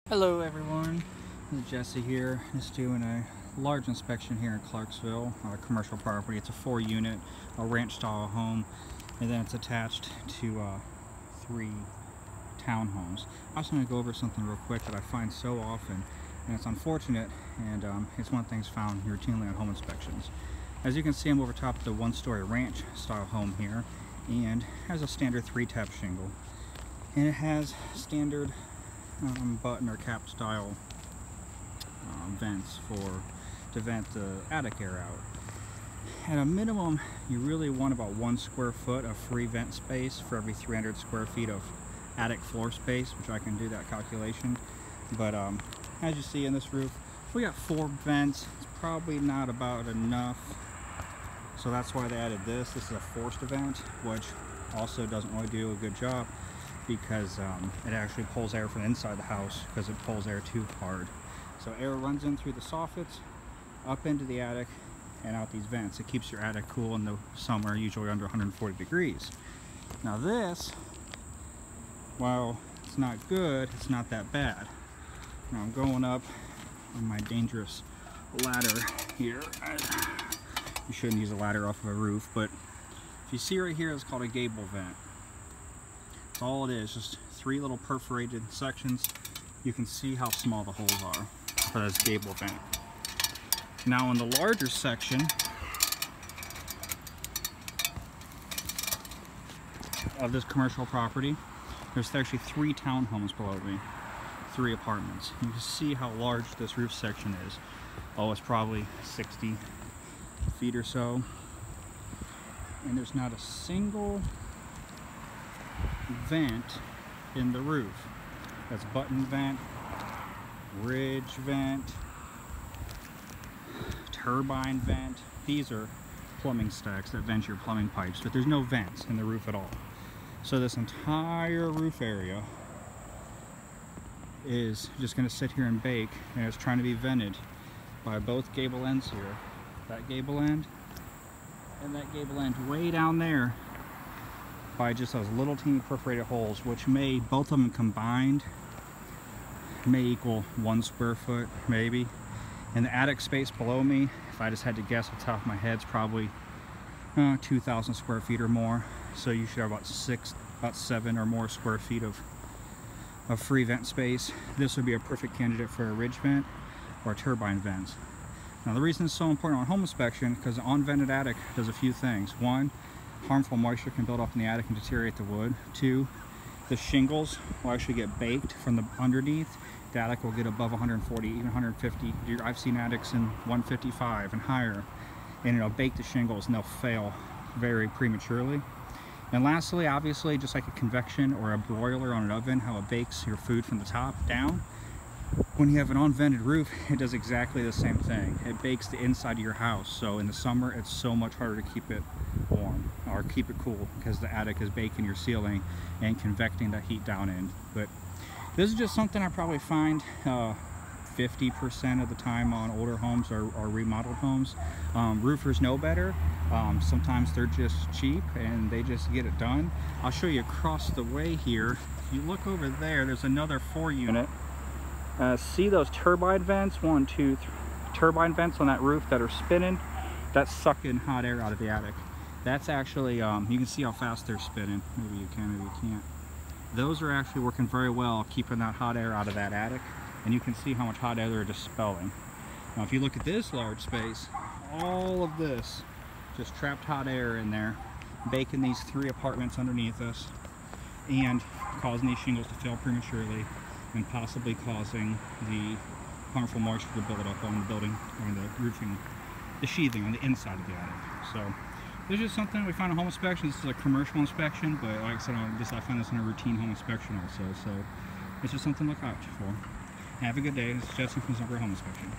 Hello everyone, this is Jesse here. Just doing a large inspection here in Clarksville, commercial property. It's a 4-unit, a ranch style home, and then it's attached to 3 townhomes. I just want to go over something real quick that I find so often, and it's unfortunate, and it's one of the things found routinely on home inspections. As you can see, I'm over top of the 1-story ranch style home here, and has a standard 3-tap shingle, and it has standard button or cap style vents to vent the attic air out. At a minimum, you really want about 1 square foot of free vent space for every 300 square feet of attic floor space, which I can do that calculation. But as you see in this roof, we got 4 vents. It's probably not about enough, so that's why they added this. This is a forced vent, which also doesn't really do a good job, because it actually pulls air from inside the house because it pulls air too hard. So air runs in through the soffits, up into the attic, and out these vents. It keeps your attic cool in the summer, usually under 140 degrees. Now this, while it's not good, it's not that bad. Now I'm going up on my dangerous ladder here. You shouldn't use a ladder off of a roof, but if you see right here, it's called a gable vent. All it is, just 3 little perforated sections. You can see how small the holes are for this gable vent. Now in the larger section of this commercial property, there's actually 3 townhomes below me, 3 apartments. You can see how large this roof section is. Oh, it's probably 60 feet or so. And there's not a single vent in the roof. That's button vent, ridge vent, turbine vent. These are plumbing stacks that vent your plumbing pipes, but there's no vents in the roof at all. So this entire roof area is just going to sit here and bake, and it's trying to be vented by both gable ends here. That gable end and that gable end way down there, by just those little teeny perforated holes, which may, both of them combined, may equal 1 square foot, maybe. And the attic space below me, if I just had to guess off the top of my head, it's probably 2,000 square feet or more. So you should have about 7 or more square feet of free vent space. This would be a perfect candidate for a ridge vent or a turbine vent. Now the reason it's so important on home inspection, because the unvented attic does a few things. 1, harmful moisture can build up in the attic and deteriorate the wood. 2, the shingles will actually get baked from the underneath. The attic will get above 140, even 150. I've seen attics in 155 and higher, and it'll bake the shingles and they'll fail very prematurely. And lastly, obviously, just like a convection or a broiler on an oven, how it bakes your food from the top down, when you have an unvented roof, it does exactly the same thing. It bakes the inside of your house. So in the summer, it's so much harder to keep it warm or keep it cool, because the attic is baking your ceiling and convecting that heat down in. But this is just something I probably find 50% of the time on older homes or remodeled homes. Roofers know better. Sometimes they're just cheap and they just get it done. I'll show you across the way here. If you look over there, there's another 4-unit. See those turbine vents? 1, 2, 3 turbine vents on that roof that are spinning? That's sucking hot air out of the attic. That's actually, you can see how fast they're spinning. Maybe you can, maybe you can't. Those are actually working very well, keeping that hot air out of that attic. And you can see how much hot air they're dispelling. Now if you look at this large space, all of this just trapped hot air in there, baking these 3 apartments underneath us and causing these shingles to fail prematurely, and possibly causing the harmful moisture to build up on the building, or the roofing, the sheathing on the inside of the attic. So this is something we find in home inspection. This is a commercial inspection, but like I said, I find this in a routine home inspection also. So it's just something to look out for. Have a good day. This is Jesse from Zumbro Home Inspection.